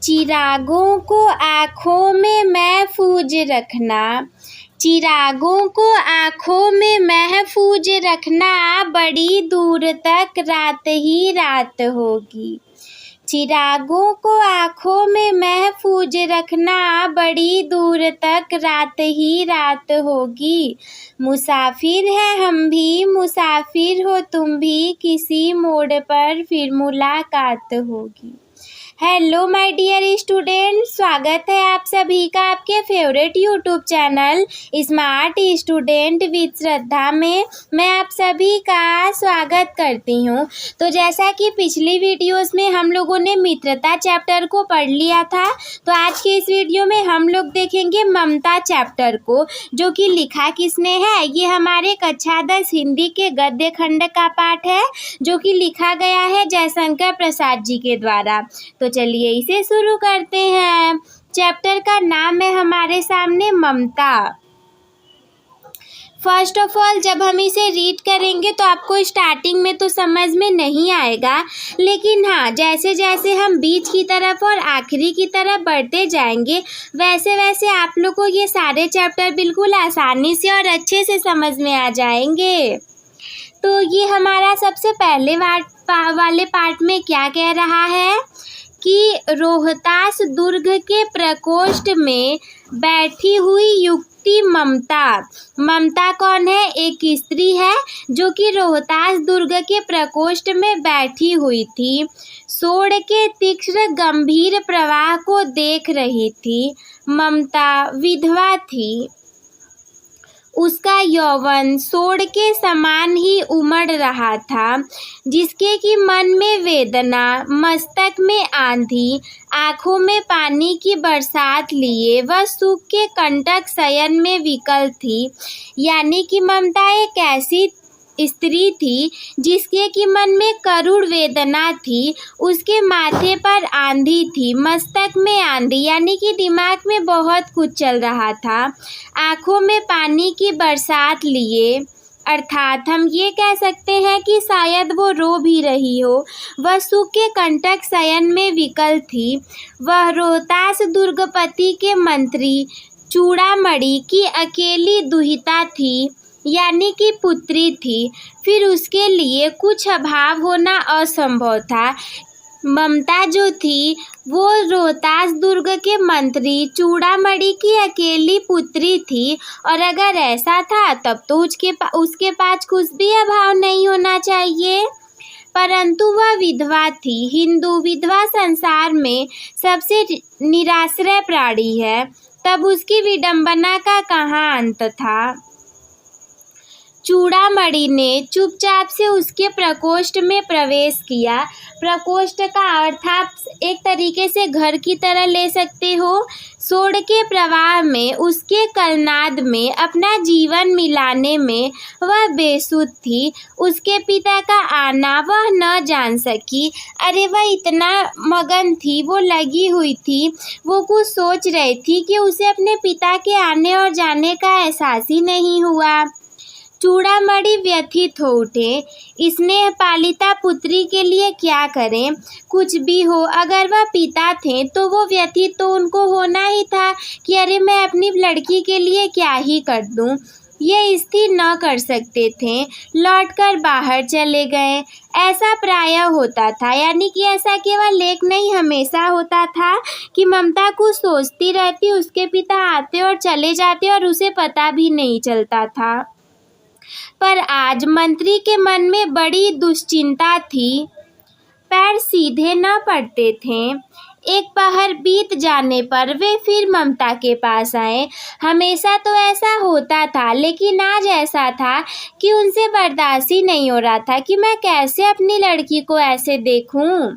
चिरागों को आँखों में महफूज रखना, चिरागों को आँखों में महफूज रखना, बड़ी दूर तक रात ही रात होगी। चिरागों को आँखों में महफूज रखना, बड़ी दूर तक रात ही रात होगी। मुसाफिर हैं हम भी, मुसाफिर हो तुम भी, किसी मोड़ पर फिर मुलाकात होगी। हेलो माय डियर स्टूडेंट, स्वागत है आप सभी का आपके favourite YouTube channel smart student with Shraddha में। मैं आप सभी का स्वागत करती हूँ। तो जैसा कि पिछली वीडियोस में हम लोगों ने मित्रता चैप्टर को पढ़ लिया था, तो आज के इस वीडियो में हम लोग देखेंगे ममता चैप्टर को, जो कि लिखा किसने है। ये हमारे कक्षा 10 हिंदी के गद्य खंड का पाठ है, जो कि लिखा गया है जयशंकर प्रसाद जी के द्वारा। तो चलिए इसे शुरू करते हैं। चैप्टर का नाम है हमारे सामने ममता। फर्स्ट ऑफ ऑल जब हम इसे रीड करेंगे तो आपको स्टार्टिंग में तो समझ में नहीं आएगा, लेकिन हाँ जैसे जैसे हम बीच की तरफ और आखिरी की तरफ बढ़ते जाएंगे वैसे वैसे आप लोग को ये सारे चैप्टर बिल्कुल आसानी से और अच्छे से समझ में आ जाएंगे। तो ये हमारा सबसे पहले वाले पार्ट में क्या कह रहा है कि रोहतास दुर्ग के प्रकोष्ठ में बैठी हुई युक्ति ममता। ममता कौन है? एक स्त्री है जो कि रोहतास दुर्ग के प्रकोष्ठ में बैठी हुई थी। सोड के तीक्ष्ण गंभीर प्रवाह को देख रही थी। ममता विधवा थी। उसका यौवन सोड के समान ही उमड़ रहा था, जिसके कि मन में वेदना, मस्तक में आंधी, आँखों में पानी की बरसात लिए वह सुख के कंटक शयन में विकल थी। यानी कि ममता एक ऐसी स्त्री थी जिसके कि मन में करुण वेदना थी, उसके माथे पर आंधी थी, मस्तक में आंधी यानी कि दिमाग में बहुत कुछ चल रहा था, आँखों में पानी की बरसात लिए, अर्थात हम ये कह सकते हैं कि शायद वो रो भी रही हो। वह सुख के कंटक शयन में विकल थी। वह रोहतास दुर्गपति के मंत्री चूड़ामणि की अकेली दुहिता थी, यानी कि पुत्री थी। फिर उसके लिए कुछ अभाव होना असंभव था। ममता जो थी वो रोहतास दुर्ग के मंत्री चूड़ामणि की अकेली पुत्री थी, और अगर ऐसा था तब तो उसके पास कुछ भी अभाव नहीं होना चाहिए। परंतु वह विधवा थी। हिंदू विधवा संसार में सबसे निराश्रय प्राणी है। तब उसकी विडंबना का कहाँ अंत था। चूड़ामणि ने चुपचाप से उसके प्रकोष्ठ में प्रवेश किया। प्रकोष्ठ का अर्थ आप एक तरीके से घर की तरह ले सकते हो। सोड के प्रवाह में, उसके कलनाद में अपना जीवन मिलाने में वह बेसुध थी। उसके पिता का आना वह न जान सकी। अरे वह इतना मगन थी, वो लगी हुई थी, वो कुछ सोच रही थी कि उसे अपने पिता के आने और जाने का एहसास ही नहीं हुआ। चूड़ामणि व्यथित हो उठे। स्नेह पालिता पुत्री के लिए क्या करें? कुछ भी हो, अगर वह पिता थे तो वो व्यथित तो उनको होना ही था कि अरे मैं अपनी लड़की के लिए क्या ही कर दूं। ये स्थिर न कर सकते थे, लौटकर बाहर चले गए। ऐसा प्रायः होता था, यानी कि ऐसा केवल एक नहीं हमेशा होता था कि ममता कुछ सोचती रहती, उसके पिता आते और चले जाते और उसे पता भी नहीं चलता था। पर आज मंत्री के मन में बड़ी दुश्चिंता थी। पैर सीधे न पड़ते थे। एक पहर बीत जाने पर वे फिर ममता के पास आए। हमेशा तो ऐसा होता था, लेकिन आज ऐसा था कि उनसे बर्दाश्त ही नहीं हो रहा था कि मैं कैसे अपनी लड़की को ऐसे देखूं।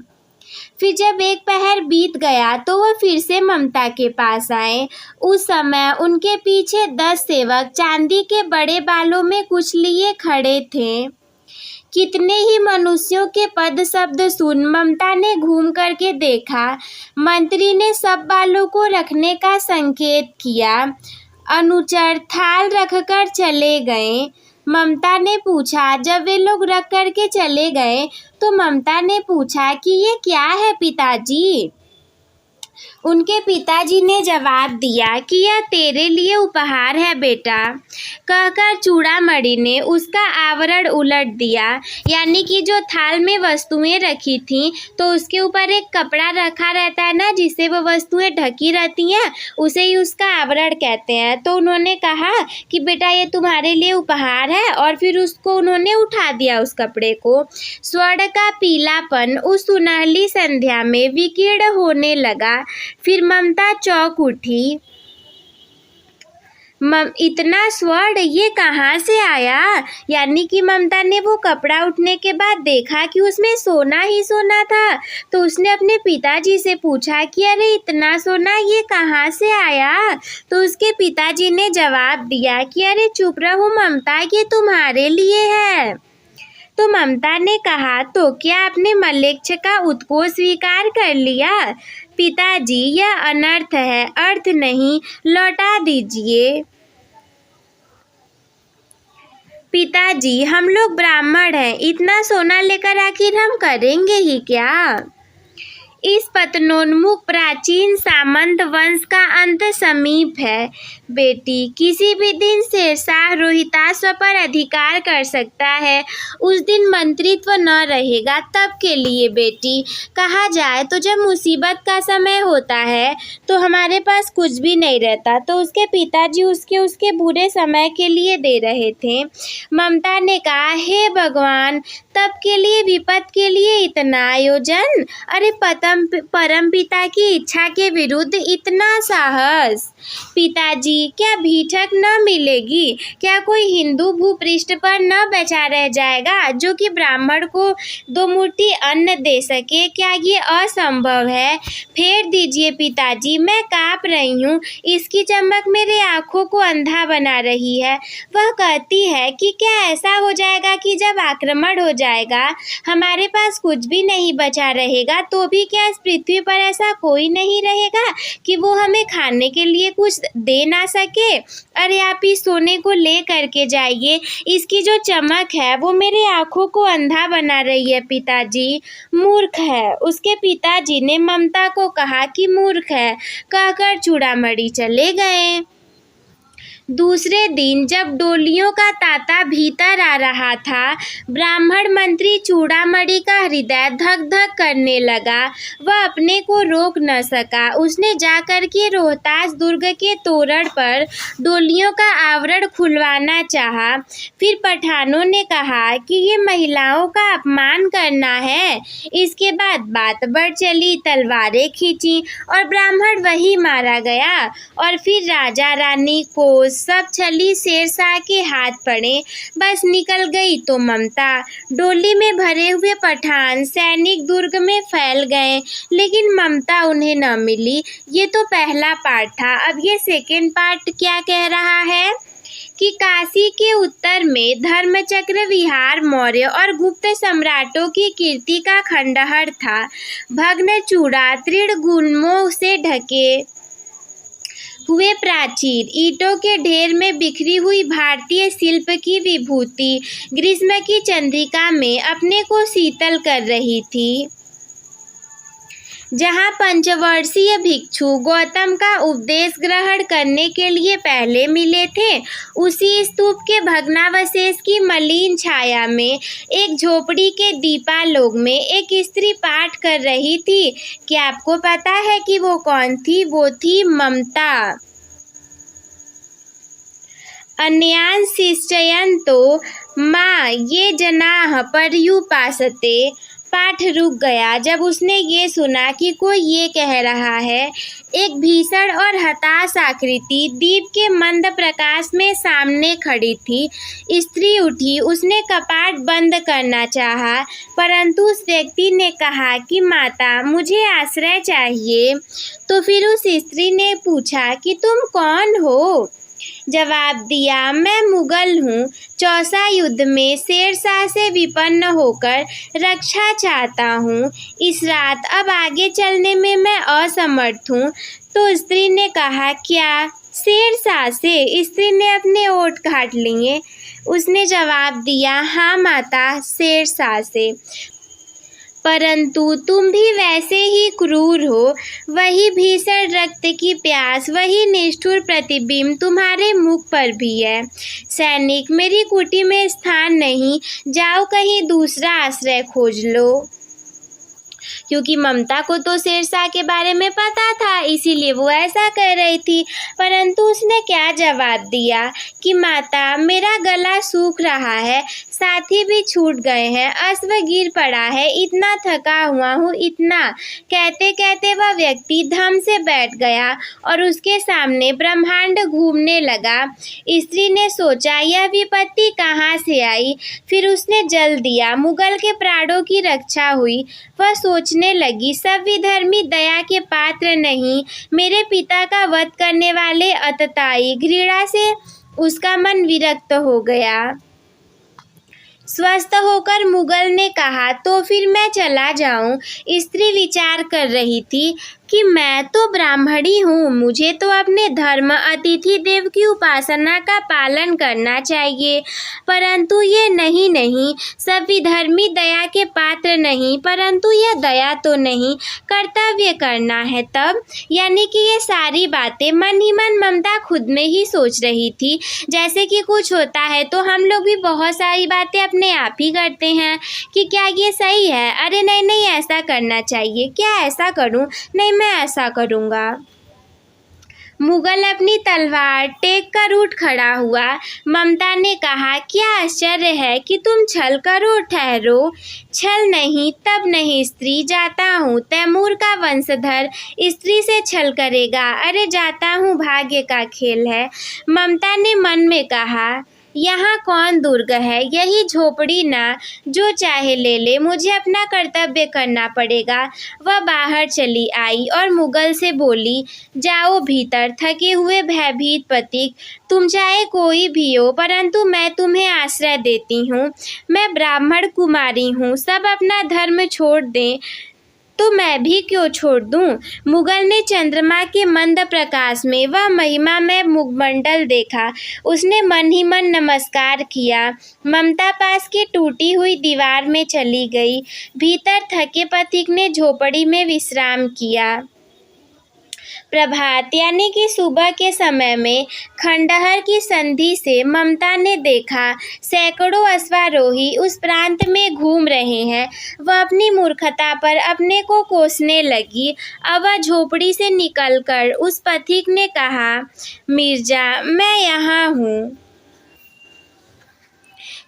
फिर जब एक पहर बीत गया तो वह फिर से ममता के पास आए। उस समय उनके पीछे 10 सेवक चांदी के बड़े बालों में कुछ लिए खड़े थे। कितने ही मनुष्यों के पद शब्द सुन ममता ने घूम करके देखा। मंत्री ने सब बालों को रखने का संकेत किया। अनुचर थाल रखकर चले गए। ममता ने पूछा, जब वे लोग रख करके चले गए तो ममता ने पूछा कि ये क्या है पिताजी? उनके पिताजी ने जवाब दिया कि यह तेरे लिए उपहार है बेटा। कहकर चूड़ामणि ने उसका आवरण उलट दिया, यानी कि जो थाल में वस्तुएं रखी थीं तो उसके ऊपर एक कपड़ा रखा रहता है ना, जिससे वो वस्तुएं ढकी रहती हैं, उसे ही उसका आवरण कहते हैं। तो उन्होंने कहा कि बेटा ये तुम्हारे लिए उपहार है, और फिर उसको उन्होंने उठा दिया उस कपड़े को। स्वर्ण का पीलापन उस सुनहली संध्या में विकीर्ण होने लगा। फिर ममता चौंक उठी। इतना स्वर्ण ये कहाँ से आया? यानी कि ममता ने वो कपड़ा उठने के बाद देखा कि उसमें सोना ही सोना था। तो उसने अपने पिताजी से पूछा कि अरे इतना सोना ये कहाँ से आया? तो उसके पिताजी ने जवाब दिया कि अरे चुप रहो ममता, ये तुम्हारे लिए है। तो ममता ने कहा, तो क्या आपने मलेच्छ का उत्कोच स्वीकार कर लिया? पिताजी यह अनर्थ है, अर्थ नहीं, लौटा दीजिए। पिताजी हम लोग ब्राह्मण हैं, इतना सोना लेकर आखिर हम करेंगे ही क्या? इस पतनोन्मुख प्राचीन सामंत वंश का अंत समीप है बेटी। किसी भी दिन शेरशाह रोहिताश्व पर अधिकार कर सकता है। उस दिन मंत्रित्व न रहेगा, तब के लिए बेटी। कहा जाए तो जब मुसीबत का समय होता है तो हमारे पास कुछ भी नहीं रहता, तो उसके पिताजी उसके बुरे समय के लिए दे रहे थे। ममता ने कहा, हे भगवान, तब के लिए विपत के लिए इतना आयोजन? अरे परम पिता की इच्छा के विरुद्ध इतना साहस? पिताजी क्या भीठक न मिलेगी? क्या कोई हिंदू भूपृष्ठ पर न बचा रह जाएगा जो कि ब्राह्मण को 2 मुट्ठी अन्न दे सके? क्या ये असंभव है? फेर दीजिए पिताजी, मैं काँप रही हूँ। इसकी चमक मेरे आँखों को अंधा बना रही है। वह कहती है कि क्या ऐसा हो जाएगा कि जब आक्रमण हो जाएगा, हमारे पास कुछ भी नहीं बचा रहेगा, तो भी क्या इस पृथ्वी पर ऐसा कोई नहीं रहेगा कि वो हमें खाने के लिए कुछ दे ना सके? अरे आप इस सोने को ले करके जाइए, इसकी जो चमक है वो मेरे आँखों को अंधा बना रही है। पिताजी मूर्ख है, उसके पिताजी ने ममता को कहा कि मूर्ख है। कहकर चूड़ामणि चले गए। दूसरे दिन जब डोलियों का तांता भीतर आ रहा था, ब्राह्मण मंत्री चूड़ामणि का हृदय धक धक करने लगा। वह अपने को रोक न सका। उसने जाकर के रोहतास दुर्ग के तोरण पर डोलियों का आवरण खुलवाना चाहा। फिर पठानों ने कहा कि ये महिलाओं का अपमान करना है। इसके बाद बात बढ़ चली, तलवारें खींची और ब्राह्मण वही मारा गया। और फिर राजा रानी को सब छली शेरशाह के हाथ पड़े। बस निकल गई तो ममता। डोली में भरे हुए पठान सैनिक दुर्ग में फैल गए, लेकिन ममता उन्हें न मिली। ये तो पहला पार्ट था। अब ये सेकेंड पार्ट क्या कह रहा है कि काशी के उत्तर में धर्मचक्र विहार मौर्य और गुप्त सम्राटों की कीर्ति का खंडहर था। भग्न चूड़ा, तृणगुल्मों से ढके हुए प्राचीर, ईंटों के ढेर में बिखरी हुई भारतीय शिल्प की विभूति ग्रीष्म की चंद्रिका में अपने को शीतल कर रही थी। जहाँ पंचवर्षीय भिक्षु गौतम का उपदेश ग्रहण करने के लिए पहले मिले थे, उसी स्तूप के भग्नावशेष की मलिन छाया में एक झोपड़ी के दीपालोक में एक स्त्री पाठ कर रही थी। क्या आपको पता है कि वो कौन थी? वो थी ममता। अन्यान शिष्यन्तो माँ ये जनाः पर्युपासते। पाठ रुक गया जब उसने ये सुना कि कोई ये कह रहा है। एक भीषण और हताश आकृति दीप के मंद प्रकाश में सामने खड़ी थी। स्त्री उठी, उसने कपाट बंद करना चाहा, परंतु उस व्यक्ति ने कहा कि माता मुझे आश्रय चाहिए। तो फिर उस स्त्री ने पूछा कि तुम कौन हो? जवाब दिया, मैं मुगल हूँ। चौसा युद्ध में शेरशाह से विपन्न होकर रक्षा चाहता हूँ। इस रात अब आगे चलने में मैं असमर्थ हूँ। तो स्त्री ने कहा, क्या शेरशाह से? स्त्री ने अपने ओठ काट लिए। उसने जवाब दिया, हाँ माता, शेरशाह से। परंतु तुम भी वैसे ही क्रूर हो। वही भीषण रक्त की प्यास, वही निष्ठुर प्रतिबिंब तुम्हारे मुख पर भी है। सैनिक, मेरी कुटी में स्थान नहीं, जाओ कहीं दूसरा आश्रय खोज लो। क्योंकि ममता को तो शेरशाह के बारे में पता था, इसीलिए वो ऐसा कह रही थी। परंतु उसने क्या जवाब दिया कि माता, मेरा गला सूख रहा है, साथी भी छूट गए हैं, अश्व गिर पड़ा है, इतना थका हुआ हूँ, इतना। कहते कहते वह व्यक्ति धम से बैठ गया और उसके सामने ब्रह्मांड घूमने लगा। स्त्री ने सोचा, यह विपत्ति कहाँ से आई? फिर उसने जल दिया, मुगल के प्राणों की रक्षा हुई। वह सोचने लगी, सब विधर्मी दया के पात्र नहीं, मेरे पिता का वध करने वाले अतताई। घृणा से उसका मन विरक्त हो गया। स्वस्थ होकर मुगल ने कहा, तो फिर मैं चला जाऊं? स्त्री विचार कर रही थी कि मैं तो ब्राह्मणी हूँ, मुझे तो अपने धर्म अतिथि देव की उपासना का पालन करना चाहिए। परंतु ये नहीं, सब विधर्मी दया के पात्र नहीं, परंतु यह दया तो नहीं, कर्तव्य करना है तब। यानी कि ये सारी बातें मन ही मन ममता खुद में ही सोच रही थी। जैसे कि कुछ होता है तो हम लोग भी बहुत सारी बातें अपने आप ही करते हैं कि क्या ये सही है, अरे नहीं ऐसा करना चाहिए, क्या ऐसा करूं, नहीं मैं ऐसा करूंगा। मुगल अपनी तलवार टेक कर उठ खड़ा हुआ। ममता ने कहा, क्या आश्चर्य है कि तुम छल करो, ठहरो। छल नहीं, तब नहीं स्त्री, जाता हूँ। तैमूर का वंशधर स्त्री से छल करेगा? अरे जाता हूँ, भाग्य का खेल है। ममता ने मन में कहा, यहाँ कौन दुर्ग है, यही झोपड़ी ना, जो चाहे ले ले, मुझे अपना कर्तव्य करना पड़ेगा। वह बाहर चली आई और मुगल से बोली, जाओ भीतर, थके हुए भयभीत पथिक, तुम चाहे कोई भी हो, परंतु मैं तुम्हें आश्रय देती हूँ। मैं ब्राह्मण कुमारी हूँ, सब अपना धर्म छोड़ दें तो मैं भी क्यों छोड़ दूं? मुगल ने चंद्रमा के मंद प्रकाश में वह महिमामय मुखमंडल देखा। उसने मन ही मन नमस्कार किया। ममता पास की टूटी हुई दीवार में चली गई। भीतर थके पथिक ने झोपड़ी में विश्राम किया। प्रभात यानी कि सुबह के समय में खंडहर की संधि से ममता ने देखा सैकड़ों अश्वारोही उस प्रांत में घूम रहे हैं। वह अपनी मूर्खता पर अपने को कोसने लगी। अब वह झोपड़ी से निकलकर उस पथिक ने कहा, मिर्जा, मैं यहाँ हूँ।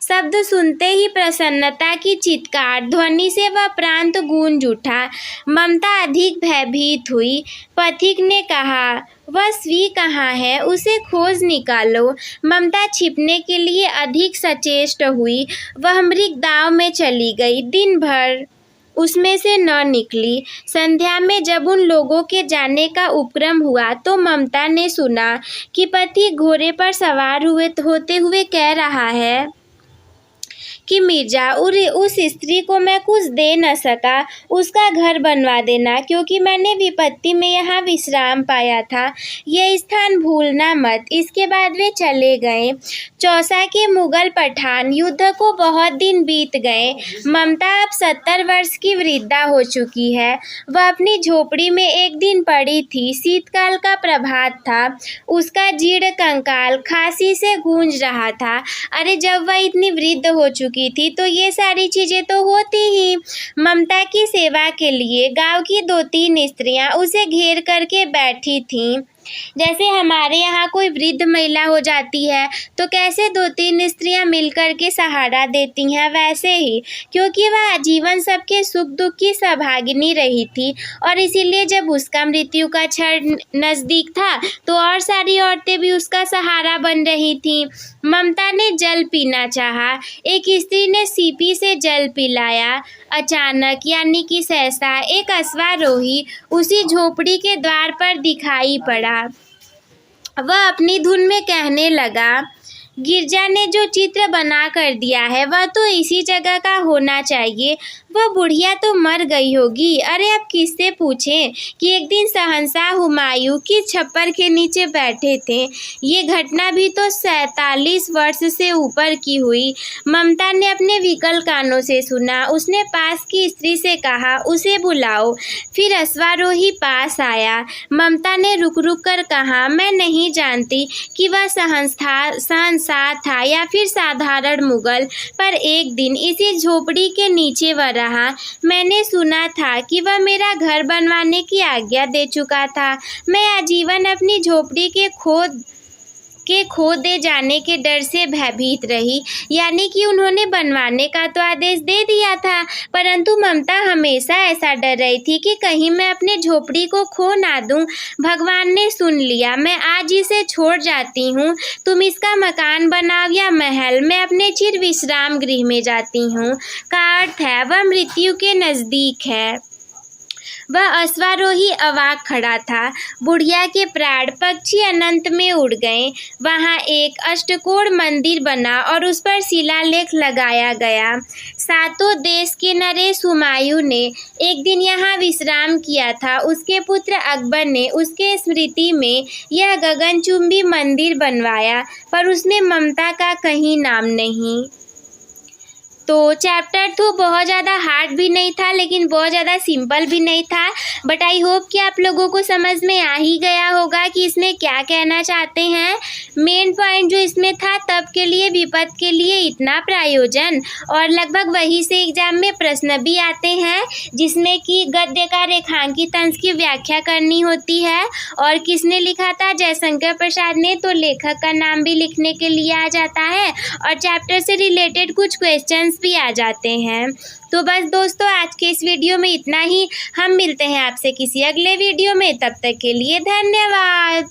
शब्द सुनते ही प्रसन्नता की चित्कार ध्वनि से वह प्रांत गूंज उठा। ममता अधिक भयभीत हुई। पथिक ने कहा, वह स्वी कहाँ है, उसे खोज निकालो। ममता छिपने के लिए अधिक सचेष्ट हुई। वह मृग दाव में चली गई। दिन भर उसमें से न निकली। संध्या में जब उन लोगों के जाने का उपक्रम हुआ तो ममता ने सुना कि पथिक घोड़े पर सवार होते हुए कह रहा है कि मिर्जा, उस स्त्री को मैं कुछ दे न सका, उसका घर बनवा देना, क्योंकि मैंने विपत्ति में यहाँ विश्राम पाया था। यह स्थान भूलना मत। इसके बाद वे चले गए। चौसा के मुगल पठान युद्ध को बहुत दिन बीत गए। ममता अब 70 वर्ष की वृद्धा हो चुकी है। वह अपनी झोपड़ी में एक दिन पड़ी थी। शीतकाल का प्रभात था। उसका जीर्ण कंकाल खांसी से गूंज रहा था। अरे जब वह इतनी वृद्ध हो चुकी थी तो ये सारी चीजें तो होती ही। ममता की सेवा के लिए गांव की 2-3 स्त्रियां उसे घेर करके बैठी थीं। जैसे हमारे यहाँ कोई वृद्ध महिला हो जाती है तो कैसे 2-3 स्त्रियां मिलकर के सहारा देती हैं, वैसे ही, क्योंकि वह आजीवन सबके सुख दुख की सहभागिनी रही थी और इसीलिए जब उसका मृत्यु का क्षण नजदीक था तो और सारी औरतें भी उसका सहारा बन रही थीं। ममता ने जल पीना चाहा। एक स्त्री ने सीपी से जल पिलाया। अचानक यानी कि सहसा एक अश्वारोही उसी झोपड़ी के द्वार पर दिखाई पड़ा। वह अपनी धुन में कहने लगा, गिरजा ने जो चित्र बना कर दिया है वह तो इसी जगह का होना चाहिए। वह बुढ़िया तो मर गई होगी। अरे अब किससे पूछें कि एक दिन शहंशाह हुमायूं किस छप्पर के नीचे बैठे थे। ये घटना भी तो 47 वर्ष से ऊपर की हुई। ममता ने अपने विकल कानों से सुना। उसने पास की स्त्री से कहा, उसे बुलाओ। फिर अश्वारोही पास आया। ममता ने रुक रुक कर कहा, मैं नहीं जानती कि वह शहंशाह था या फिर साधारण मुगल, पर एक दिन इसी झोपड़ी के नीचे वह रहा। मैंने सुना था कि वह मेरा घर बनवाने की आज्ञा दे चुका था। मैं आजीवन अपनी झोपड़ी के खो दे जाने के डर से भयभीत रही। यानी कि उन्होंने बनवाने का तो आदेश दे दिया था, परंतु ममता हमेशा ऐसा डर रही थी कि कहीं मैं अपने झोपड़ी को खो ना दूं। भगवान ने सुन लिया। मैं आज इसे छोड़ जाती हूँ। तुम इसका मकान बनाओ या महल, मैं अपने चिर विश्राम गृह में जाती हूँ। का अर्थ है वह मृत्यु के नज़दीक है। वह अश्वारोही अवाक खड़ा था। बुढ़िया के प्राण पक्षी अनंत में उड़ गए। वहाँ एक अष्टकोण मंदिर बना और उस पर शिलालेख लगाया गया। सातों देश के नरेश हुमायूं ने एक दिन यहाँ विश्राम किया था। उसके पुत्र अकबर ने उसके स्मृति में यह गगनचुंबी मंदिर बनवाया, पर उसमें ममता का कहीं नाम नहीं। तो चैप्टर तो बहुत ज़्यादा हार्ड भी नहीं था, लेकिन बहुत ज़्यादा सिंपल भी नहीं था। बट आई होप कि आप लोगों को समझ में आ ही गया होगा कि इसमें क्या कहना चाहते हैं। मेन पॉइंट जो इसमें था, तब के लिए विपद के लिए इतना प्रायोजन, और लगभग वही से एग्जाम में प्रश्न भी आते हैं, जिसमें कि गद्य का रेखांकित अंश की व्याख्या करनी होती है। और किसने लिखा था? जयशंकर प्रसाद ने। तो लेखक का नाम भी लिखने के लिए आ जाता है, और चैप्टर से रिलेटेड कुछ क्वेश्चंस भी आ जाते हैं। तो बस दोस्तों, आज के इस वीडियो में इतना ही। हम मिलते हैं आपसे किसी अगले वीडियो में। तब तक के लिए धन्यवाद।